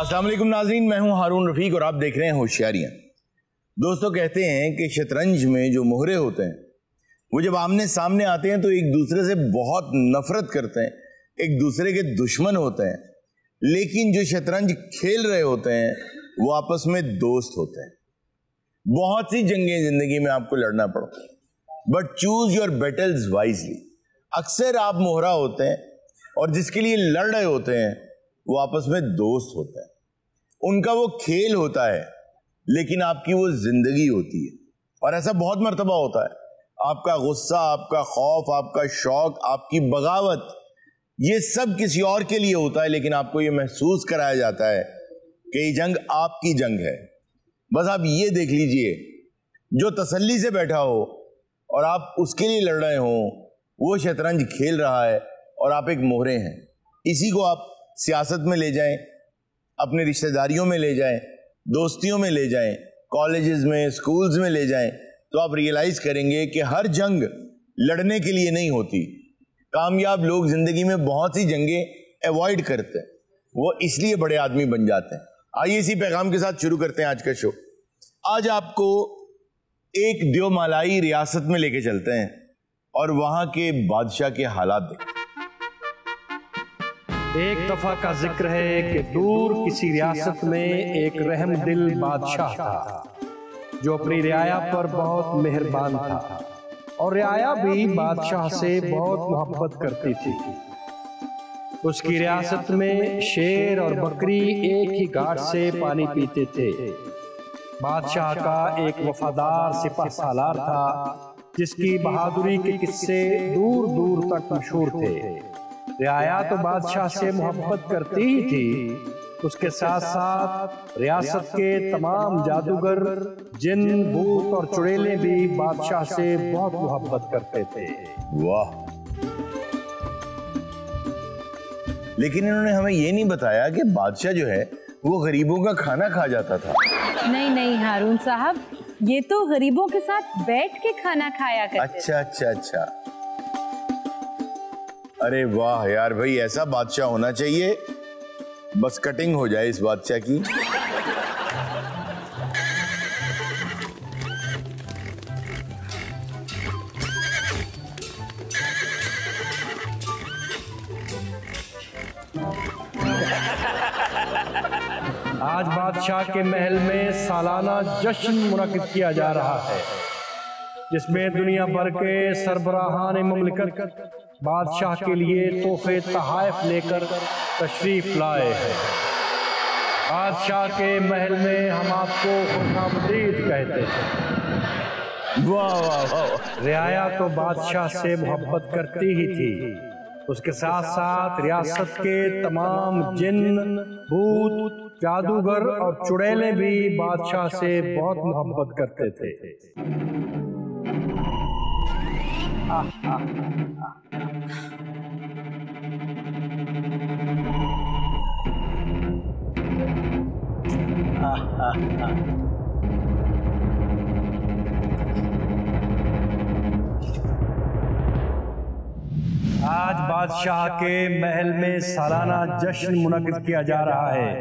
अस्सलाम वालेकुम नाज़रीन, मैं हूं हारून रफीक और आप देख रहे हैं होशियारियां। दोस्तों, कहते हैं कि शतरंज में जो मोहरे होते हैं वो जब आमने सामने आते हैं तो एक दूसरे से बहुत नफरत करते हैं, एक दूसरे के दुश्मन होते हैं, लेकिन जो शतरंज खेल रहे होते हैं वो आपस में दोस्त होते हैं। बहुत सी जंगें जिंदगी में आपको लड़ना पड़ता है, but choose your battles wisely. अक्सर आप मोहरा होते हैं और जिसके लिए लड़ रहे होते हैं वो आपस में दोस्त होता है। उनका वो खेल होता है लेकिन आपकी वो जिंदगी होती है। और ऐसा बहुत मर्तबा होता है, आपका गुस्सा, आपका खौफ, आपका शौक, आपकी बगावत, ये सब किसी और के लिए होता है, लेकिन आपको ये महसूस कराया जाता है कि ये जंग आपकी जंग है। बस आप ये देख लीजिए, जो तसल्ली से बैठा हो और आप उसके लिए लड़ रहे हो वो शतरंज खेल रहा है और आप एक मोहरे हैं। इसी को आप सियासत में ले जाएं, अपने रिश्तेदारियों में ले जाएं, दोस्तियों में ले जाएं, कॉलेजेस में, स्कूल्स में ले जाएं, तो आप रियलाइज करेंगे कि हर जंग लड़ने के लिए नहीं होती। कामयाब लोग जिंदगी में बहुत सी जंगें अवॉइड करते हैं, वो इसलिए बड़े आदमी बन जाते हैं। आइए इसी पैगाम के साथ शुरू करते हैं आज का शो। आज आपको एक द्योमालाई रियासत में लेके चलते हैं और वहां के बादशाह के हालात देखते हैं। एक दफा का जिक्र है कि दूर किसी रियासत में एक रहमदिल बादशाह था जो अपनी रियाया पर बहुत मेहरबान था और रियाया भी बादशाह से बहुत मोहब्बत करती थी। उसकी रियासत में शेर और बकरी एक ही घाट से पानी पीते थे। बादशाह का एक वफादार सिपह सालार था जिसकी बहादुरी के किस्से दूर दूर तक मशहूर थे। रियाया तो बादशाह से मोहब्बत करती ही थी, उसके साथ साथ रियासत के तमाम जादूगर, जिन, भूत और चुड़ैले भी बादशाह से बहुत मोहब्बत करते थे। वाह! लेकिन इन्होंने हमें ये नहीं बताया कि बादशाह जो है वो गरीबों का खाना खा जाता था। नहीं नहीं हारून साहब, ये तो गरीबों के साथ बैठ के खाना खाया करते थे। अच्छा। अरे वाह यार भाई, ऐसा बादशाह होना चाहिए, बस कटिंग हो जाए इस बादशाह की। आज बादशाह के महल में सालाना जश्न मुनक़िद किया जा रहा है जिसमें दुनिया भर के सरबराहान ममलिकत बादशाह के लिए तोहफे तहाइफ लेकर तशरीफ लाए हैं। बादशाह के महल में हम आपको खुशामदीद कहते हैं। वाह वाह वाह! रियाया तो बादशाह से मोहब्बत करती ही थी, उसके साथ साथ रियासत के तमाम जिन, भूत, जादूगर और चुड़ैले भी बादशाह से बहुत मोहब्बत करते थे। आज बादशाह के महल में सालाना जश्न मुनक़िद किया जा रहा है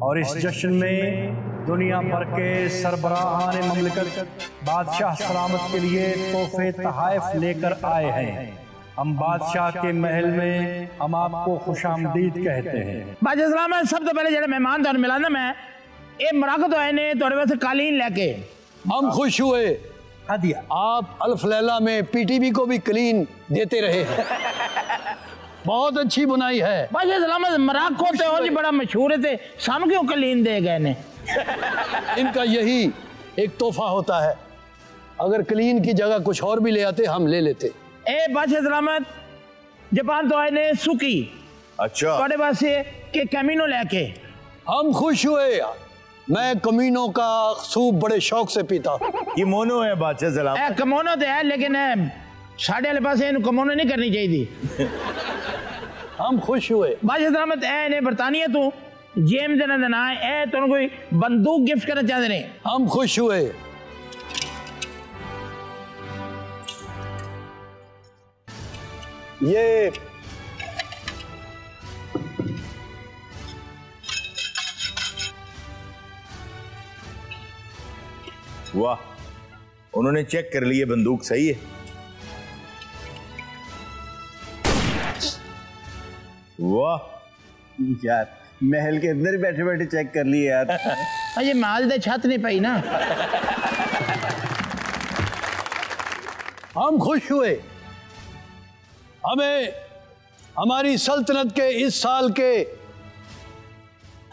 और इस जश्न में दुनिया भर के सरबराहान ममलिकत बादशाह सलामत के लिए तोहफे तहाइफ लेकर आए हैं। हम बादशाह के महल में हम आपको खुशामदीद कहते हैं। बादशाह सलामत, सब तो पहले जेडे मेहमान तुहानू मिलाना मैं ये मराकत आए ने तुहाडे वास्ते कालीन लेके। हम खुश हुए हदिया आप अल्फ लैला में पीटीवी को भी क्लीन देते रहे। बहुत अच्छी बुनाई है। बादशाह सलामत, मराको तो और बड़ा मशहूर है थे, साम क्यों कालीन दे गए ने? इनका यही एक तोहफा होता है, अगर क्लीन की जगह कुछ और भी ले आते हम ले लेते। ए बादशाह सलामत, जापान तो आए ने सुकी। अच्छा, तुहाडे वास्ते के कैमिनो लेके। हम खुश हुए, मैं कमीनों का सूप बड़े शौक से पीता। ये मोनो है बादशाह सलाम। कमोनो तो है लेकिन साढ़े वाले पास इन्हें कमोनो नहीं करनी चाहिए। हम खुश हुए। बादशाह सलामत, ए ने बरतानिया तू जेम्स ने देना है, ए तुम कोई बंदूक गिफ्ट करना चाहते ने। हम खुश हुए। ये वाह, उन्होंने चेक कर लिया बंदूक सही है। वाह यार, महल के अंदर बैठे बैठे चेक कर लिए यार। अजय माल दे छत नहीं पाई ना। हम खुश हुए, हमें हमारी सल्तनत के इस साल के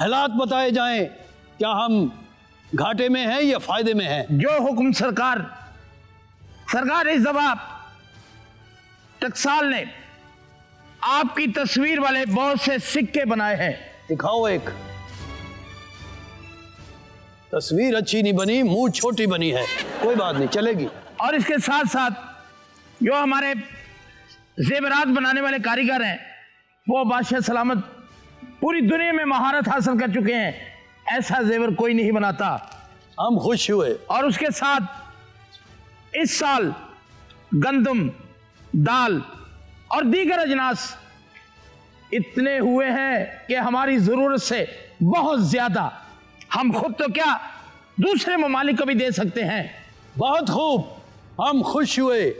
हालात बताए जाएं, क्या हम घाटे में हैं या फायदे में हैं। जो हुक्म सरकार इस दफा टकसाल ने आपकी तस्वीर वाले बहुत से सिक्के बनाए हैं। दिखाओ एक। तस्वीर अच्छी नहीं बनी, मुंह छोटी बनी है, कोई बात नहीं, चलेगी। और इसके साथ साथ जो हमारे जेवरात बनाने वाले कारीगर हैं, वो बादशाह सलामत पूरी दुनिया में महारत हासिल कर चुके हैं, ऐसा जेवर कोई नहीं बनाता। हम खुश हुए। और उसके साथ इस साल गंदम, दाल और दीगर अजनास इतने हुए हैं कि हमारी जरूरत से बहुत ज्यादा, हम खुद तो क्या दूसरे ममालिक को भी दे सकते हैं। बहुत खूब, हम खुश हुए।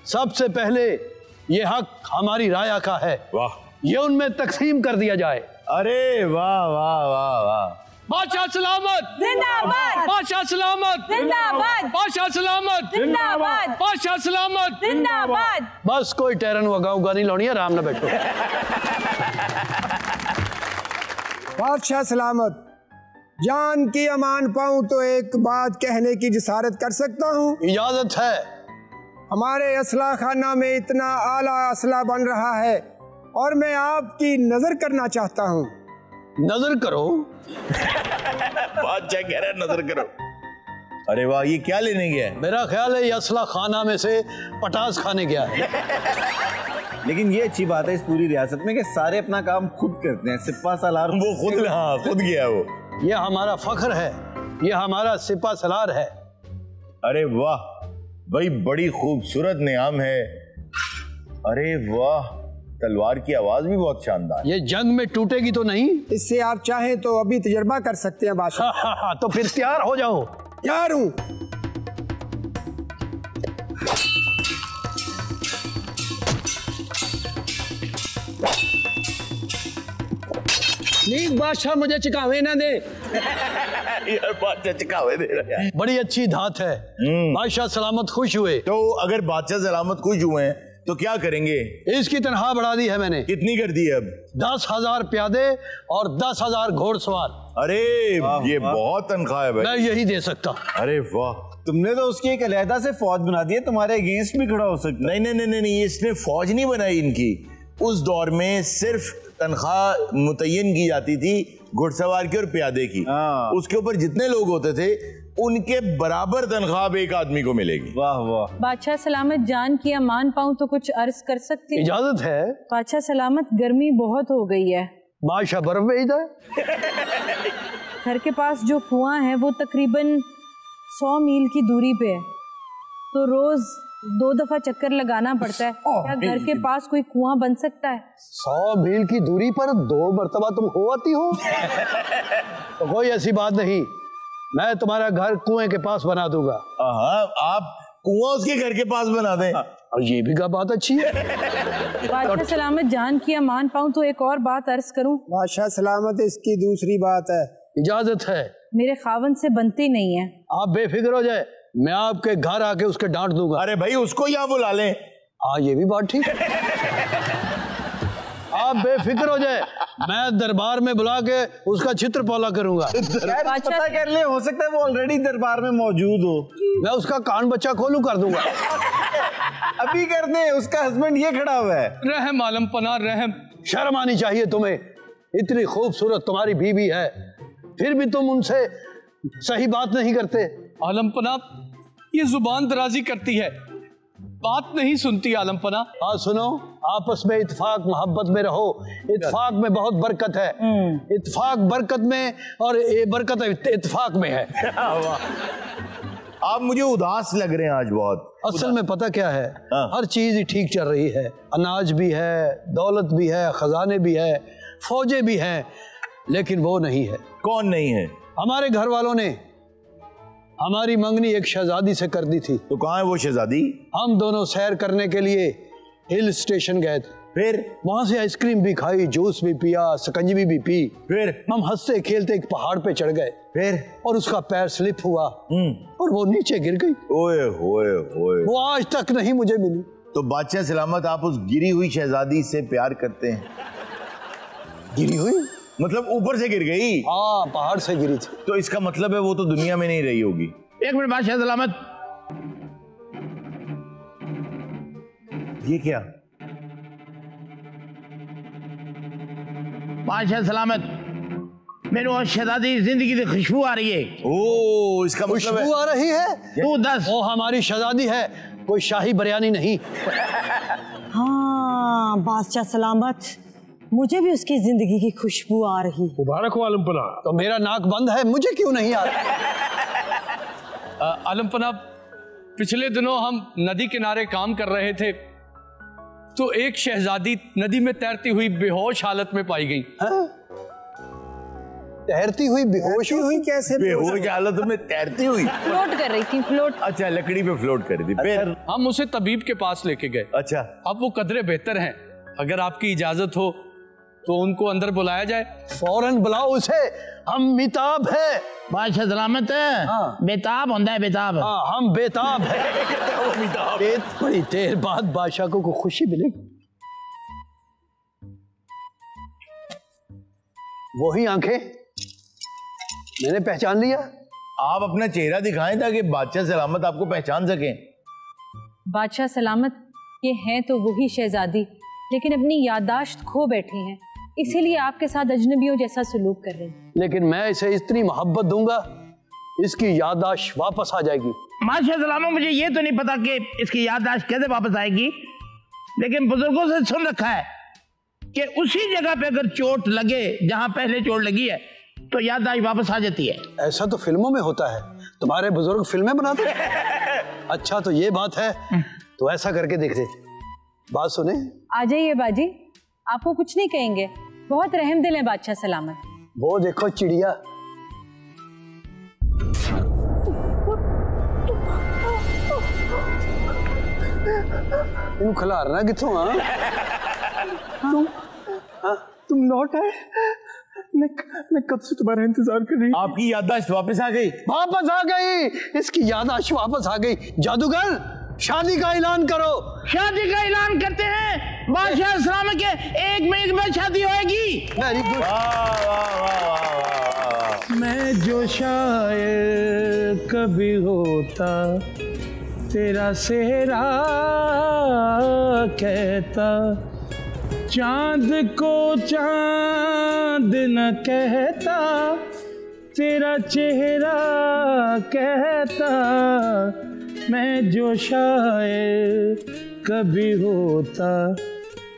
सबसे पहले ये हक हमारी राया का है, वाह, ये उनमें तकसीम कर दिया जाए। अरे वाह वाह वाह वाह। बादशाह सलामत जिंदाबाद, बादशाह सलामत जिंदाबाद, बादशाह सलामत जिंदाबाद, बादशाह सलामत। जिंदाबाद। बस कोई टैरन वगाऊंगा नहीं, लौड़िया आराम ना बैठो। बादशाह सलामत, जान की अमान पाऊं तो एक बात कहने की जिसारत कर सकता हूं। इजाजत है। हमारे असला खाना में इतना आला असला बन रहा है और मैं आपकी नजर करना चाहता हूं। नजर करो। बादशाह कह रहा है नजर करो। अरे वाह, ये क्या लेने गया है? मेरा ख्याल है ये असला खाना में से पटास खाने गया है। लेकिन ये अच्छी बात है इस पूरी रियासत में कि सारे अपना काम खुद करते हैं। सिपा सालार वो खुद, हाँ खुद गया वो। ये हमारा फख्र है, ये हमारा सिपा सलार है। अरे वाह भाई, बड़ी खूबसूरत नियाम है। अरे वाह, तलवार की आवाज भी बहुत शानदार। ये जंग में टूटेगी तो नहीं? इससे आप चाहें तो अभी तजर्बा कर सकते हैं बादशाह। तो फिर तैयार हो जाओ। तैयार हूं। प्लीज बादशाह मुझे चिकावे ना दे। यार बादशाह चिकावे दे रहा है। बड़ी अच्छी धात है। बादशाह सलामत खुश हुए। तो अगर बादशाह सलामत खुश हुए हैं तो क्या करेंगे? इसकी तनख्वाह बढ़ा दी है मैंने। कितनी कर दी है अब? 10,000 प्यादे और 10,000 घोड़सवार। अरे ये बहुत तनख्वाह है मैं भाई। यही दे सकता। अरे वाह, तुमने तो उसकी एक अलहदा से फौज बना दी है, तुम्हारे अगेंस्ट भी खड़ा हो सकता है। नहीं नहीं नहीं नहीं, इसने फौज नहीं बनाई इनकी। उस दौर में सिर्फ तनख्वाह मुतय्यन की जाती थी घुड़सवार की और प्यादे की। उसके ऊपर जितने लोग होते थे उनके बराबर तनख्वाह एक आदमी को मिलेगी। वाह वाह। बादशाह सलामत, जान की अमान पाऊं तो कुछ अर्ज कर सकती हूँ? इजाजत है। बादशाह सलामत, गर्मी बहुत हो गई है। बादशाह बर्फ भेज दे। घर के पास जो कुआं है वो तकरीबन 100 मील की दूरी पे है, तो रोज 2 दफा चक्कर लगाना पड़ता है। क्या घर के पास कोई कुआं बन सकता है? 100 मील की दूरी पर 2 मरतबा तुम हो आती हो? तो कोई ऐसी बात नहीं, मैं तुम्हारा घर कुएं के पास बना दूंगा। हाँ, आप कुआं उसके घर के पास बना दें। और ये भी का बात अच्छी है। बादशाह सलामत, जान की अमान पाऊं तो एक और बात अर्ज करूं? बादशाह सलामत, इसकी दूसरी बात है। इजाजत है। मेरे खावन से बनती नहीं है। आप बेफिक्र हो जाए, मैं आपके घर आके उसके डांट दूंगा। अरे भाई, उसको यहाँ बुला लें। हाँ, ये भी बात ठीक है। आप बेफिक्र हो जाए, मैं दरबार में बुला के उसका चित्र पौला करूंगा। पता कर ले, हो सकता है वो ऑलरेडी दरबार में मौजूद हो। मैं उसका कान बच्चा खोलू कर दूंगा। अभी कर दे, उसका हस्बैंड ये खड़ा हुआ है। रहम आलम पना रहम। शर्म आनी चाहिए तुम्हें, इतनी खूबसूरत तुम्हारी बीवी है, फिर भी तुम उनसे सही बात नहीं करते। आलम पना, ये जुबान दराजी करती है, बात नहीं सुनती। आलम पना, हाँ सुनो, आपस में इत्फाक मोहब्बत में रहो। इत्फाक में बहुत बरकत है। इत्फाक बरकत में और ये बरकत इत्फाक में है। आप मुझे उदास लग रहे हैं आज बहुत। असल में पता क्या है, हर चीज ही ठीक चल रही है। अनाज भी है, दौलत भी है, खजाने भी है, फौजें भी हैं, लेकिन वो नहीं है। कौन नहीं है? हमारे घर वालों ने हमारी मंगनी एक शहजादी से कर दी थी। तो कहाँ है वो शहजादी? हम दोनों सैर करने के लिए हिल स्टेशन गए थे। फिर वहां से आइसक्रीम भी खाई, जूस भी पिया, शकंजवी भी पी। फिर हम हंसते खेलते एक पहाड़ पे चढ़ गए। फिर और उसका पैर स्लिप हुआ और वो नीचे गिर गई। ओए होए होए। वो आज तक नहीं मुझे मिली। तो बादशाह सलामत, आप उस गिरी हुई शहजादी से प्यार करते हैं? गिरी हुई मतलब ऊपर से गिर गई? हाँ, पहाड़ से गिरी थी। तो इसका मतलब है वो तो दुनिया में नहीं रही होगी। एक मिनट बादशाह सलामत, ये क्या? बादशाह सलामत, मेरे वो शहजादी जिंदगी की खुशबू आ रही है। ओ, इसका मतलब है खुशबू आ रही है? तू दस। वो हमारी शहजादी है, कोई शाही बिरयानी नहीं। हाँ बादशाह सलामत, मुझे भी उसकी जिंदगी की खुशबू आ रही। मुबारक हो आलमपना। तो मेरा नाक बंद है, मुझे क्यों नहीं आ रहा? आलमपना, पिछले दिनों हम नदी किनारे काम कर रहे थे तो एक शहजादी नदी में तैरती हुई बेहोश हालत में पाई गई। तैरती हुई बेहोश हुई? कैसे बेहोश हालत में तैरती हुई? फ्लोट कर रही थी, फ्लोट। अच्छा, लकड़ी पे फ्लोट कर रही थी। फिर हम उसे तबीब के पास लेके गए। अच्छा, अब वो कदरे बेहतर हैं, अगर आपकी इजाजत हो तो उनको अंदर बुलाया जाए। फौरन बुलाओ उसे, हम मिताब है। बादशाह सलामत, बेताब होता है, बेताब। हाँ, हम बेताब है। बड़ी देर बाद बादशाह को खुशी मिलेगी। वही आंखें, मैंने पहचान लिया। आप अपना चेहरा दिखाएं ताकि बादशाह सलामत आपको पहचान सकें। बादशाह सलामत, ये हैं तो वही शहजादी, लेकिन अपनी याददाश्त खो बैठी हैं, इसीलिए आपके साथ अजनबियों जैसा सलूक कर रहे हैं। लेकिन मैं इसे इतनी मोहब्बत दूंगा, इसकी याददाश्त वापस आ जाएगी। बादशाह सलामत, मुझे ये तो नहीं पता कि इसकी याददाश्त कैसे वापस आएगी, लेकिन बुजुर्गों से सुन रखा है कि उसी जगह पे अगर चोट लगे जहां पहले चोट लगी है तो याददाश्त वापस आ जाती है। ऐसा तो फिल्मों में होता है, तुम्हारे बुजुर्ग फिल्में बनाते हैं। अच्छा, तो ये बात है, तो ऐसा करके देखते। बात सुने। आ जाइए बाजी, आपको कुछ नहीं कहेंगे, बहुत रहम दिल है बादशाह सलामत। वो देखो चिड़िया। इन खिलारना किथों? तुम लौट आए। मैं कब से तुम्हारा इंतजार कर रही। आपकी याददाश्त वापस आ गई? वापस आ गई, इसकी याददाश्त वापस आ गई। जादूगर, शादी का ऐलान करो। शादी का ऐलान करते हैं। बादशाह सलामत के 1 महीने बाद शादी होगी। Very good. मैं जो शायर कभी होता, तेरा सेहरा कहता, चांद को चांद न कहता, तेरा चेहरा कहता। मैं जो शायर कभी होता,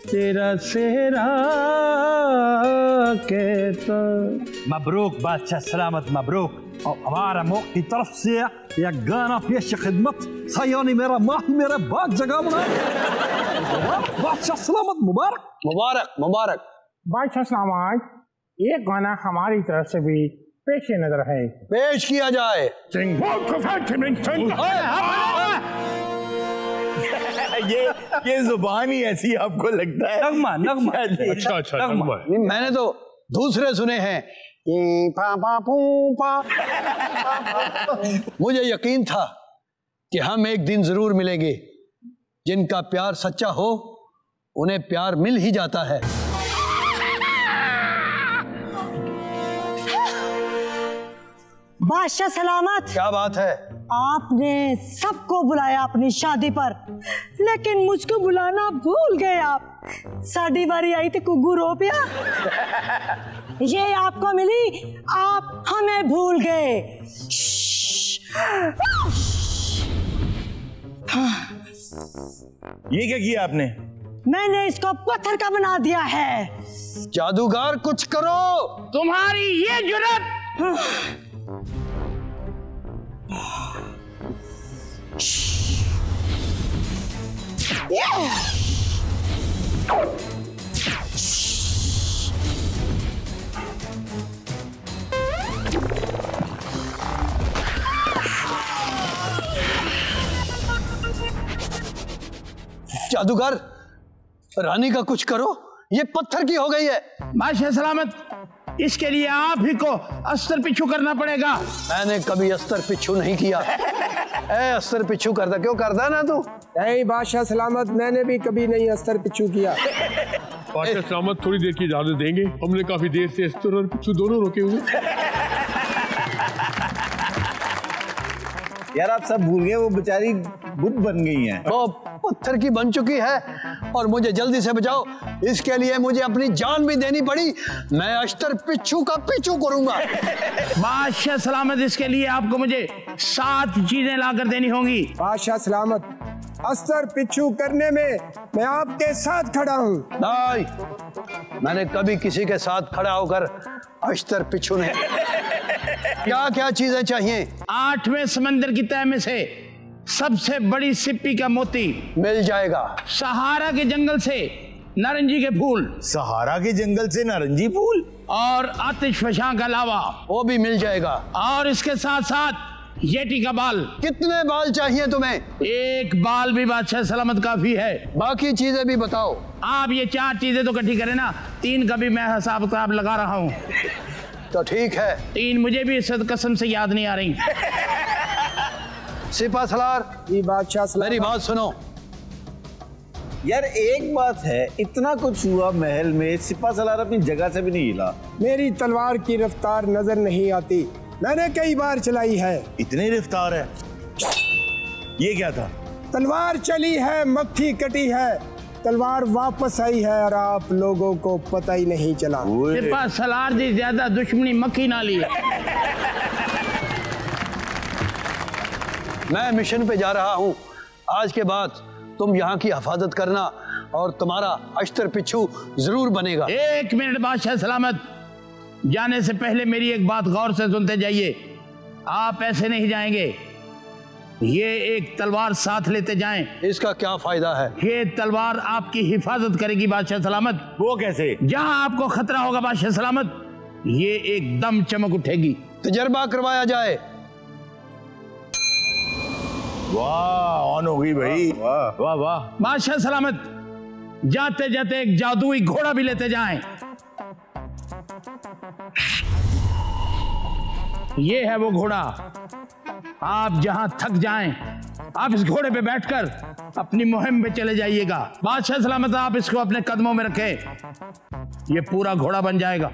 तेरा सेहरा कहता। मबरूक बादशाह सलामत, मबरूक। और हमारा मुल्क की तरफ से एक गाना पेश खिदमत, सयानी मेरा माही मेरा बाग जगह बना। बादशाह सलामत, मुबारक मुबारक मुबारक। बादशाह सलामत, ये गाना हमारी तरफ से भी पेश नजर है। पेश किया जाए। ये जुबान ही ऐसी आपको लगता है? नगमा नगमा। अच्छा नगमा। मैंने तो दूसरे सुने हैं। मुझे यकीन था कि हम एक दिन जरूर मिलेंगे। जिनका प्यार सच्चा हो उन्हें प्यार मिल ही जाता है। बादशाह सलामत, क्या बात है? आपने सबको बुलाया अपनी शादी पर, लेकिन मुझको बुलाना भूल गए आप। साड़ी बारी आई थी कुगू रो पिया। ये आपको मिली, आप हमें भूल गए। ये क्या किया आपने? मैंने इसको पत्थर का बना दिया है। जादूगर कुछ करो। तुम्हारी ये जुर्रत। जादूगर, रानी का कुछ करो, ये पत्थर की हो गई है। बादशाह सलामत, इसके लिए आप ही को अस्तर पिछू करना पड़ेगा। मैंने कभी अस्तर पिछू नहीं किया। ए अस्तर पिछू करता, क्यों करता ना तू? नहीं बादशाह सलामत, मैंने भी कभी नहीं अस्तर पिछू किया। बादशाह सलामत, थोड़ी देर की इजाजत देंगे? हमने काफी देर से अस्तर और पिछू दोनों रोके हुए। यार आप सब भूल गए, वो बेचारी बुत बन गई हैं। वो पत्थर की बन चुकी है और मुझे जल्दी से बचाओ। इसके लिए मुझे अपनी जान भी देनी पड़ी। मैं अस्तर पिछू का पिछू करूंगा। बादशाह सलामत, इसके लिए आपको मुझे 7 चीजें लाकर देनी होंगी। बादशाह सलामत, अस्तर पिछू करने में मैं आपके साथ खड़ा हूँ। नहीं, मैंने कभी किसी के साथ खड़ा होकर अस्तर पिछू नहीं। क्या क्या चीजें चाहिए? 8वें समंदर की तह में से सबसे बड़ी सिप्पी का मोती मिल जाएगा। सहारा के जंगल से नारंगी के फूल। सहारा के जंगल से नारंगी फूल? और आतिशफशां का लावा, वो भी मिल जाएगा। और इसके साथ साथ येटी का बाल। कितने बाल चाहिए तुम्हें? 1 बाल भी बादशाह सलामत काफी है। बाकी चीजें भी बताओ। आप ये 4 चीजें तो इकट्ठी करें ना, 3 का भी मैं हिसाब किताब लगा रहा हूँ। तो ठीक है। 3 मुझे भी इस कसम से याद नहीं आ रही। सिपा सलार, ये बादशाह सलामत, मेरी बात सुनो। यार एक बात है, इतना कुछ हुआ महल में, सिपा सलार अपनी जगह से भी नहीं हिला। मेरी तलवार की रफ्तार नजर नहीं आती, मैंने कई बार चलाई है। इतनी रफ्तार है? ये क्या था? तलवार चली है, मक्खी कटी है, तलवार वापस आई है और आप लोगों को पता ही नहीं चला। सिपा सलार जी ज्यादा दुश्मनी मक्खी ना ली। मैं मिशन पे जा रहा हूँ। आज के बाद तुम यहाँ की हिफाजत करना और तुम्हारा अस्तर पिछू जरूर बनेगा। 1 मिनट बादशाह सलामत, जाने से पहले मेरी एक बात गौर से सुनते जाइए। आप ऐसे नहीं जाएंगे, ये एक तलवार साथ लेते जाएं। इसका क्या फायदा है? ये तलवार आपकी हिफाजत करेगी बादशाह सलामत। वो कैसे? जहां आपको खतरा होगा बादशाह सलामत, ये एकदम चमक उठेगी। तजर्बा करवाया जाए। वाह, ऑन हो गई भाई। वाह वाह वाह। बादशाह सलामत, जाते जाते एक जादुई घोड़ा भी लेते जाएं। ये है वो घोड़ा। आप जहां थक जाएं, आप इस घोड़े पे बैठकर अपनी मुहिम पे चले जाइएगा। बादशाह सलामत, आप इसको अपने कदमों में रखें, ये पूरा घोड़ा बन जाएगा।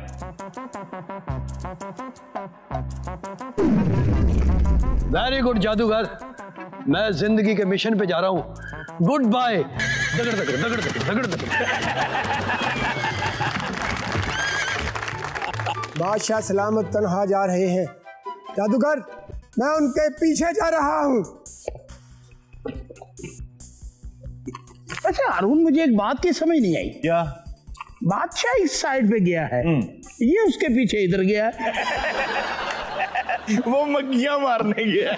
वेरी गुड जादूगर, मैं जिंदगी के मिशन पे जा रहा हूँ। Goodbye. दगड़ दगड़ दगड़ दगड़ दगड़ दगड़। बादशाह सलामत तन्हा जा रहे हैं। जादूगर, मैं उनके पीछे जा रहा हूँ। अच्छा अरुण, मुझे एक बात की समझ नहीं आई। क्या? बादशाह इस साइड पे गया है, ये उसके पीछे इधर गया है। वो मक्खियां मारने गया।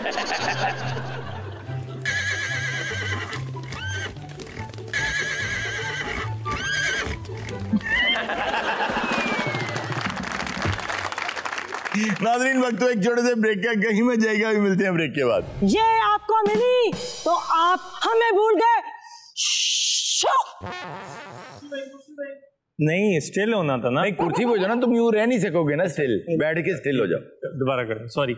नाज़रीन, वक्त तो एक छोटे से ब्रेक का, कहीं में जाएगा, भी मिलते हैं ब्रेक के बाद। ये आपको मिली तो आप हमें भूल गए। नहीं, स्टिल होना था ना। नहीं, कुर्सी पे हो जाओ ना, तुम यूं रह नहीं सकोगे ना स्टिल। बैठ के स्टिल हो जाओ। दोबारा करें, सॉरी।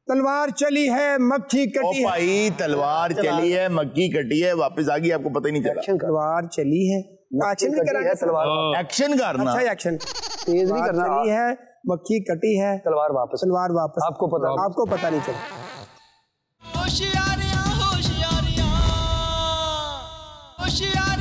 तलवार चली है, मक्खी कटी है। भाई तलवार चली है, मक्खी कटी है, वापस आ गई, आपको पता ही नहीं चला। तलवार चली है, एक्शन भी करा है। तलवार एक्शन करना। अच्छा, एक्शन तेज नहीं करना। चली है, मक्खी कटी है, तलवार वापस। तलवार वापस। आपको पता नहीं चला। होशियारियां होशियारियां होशियारियां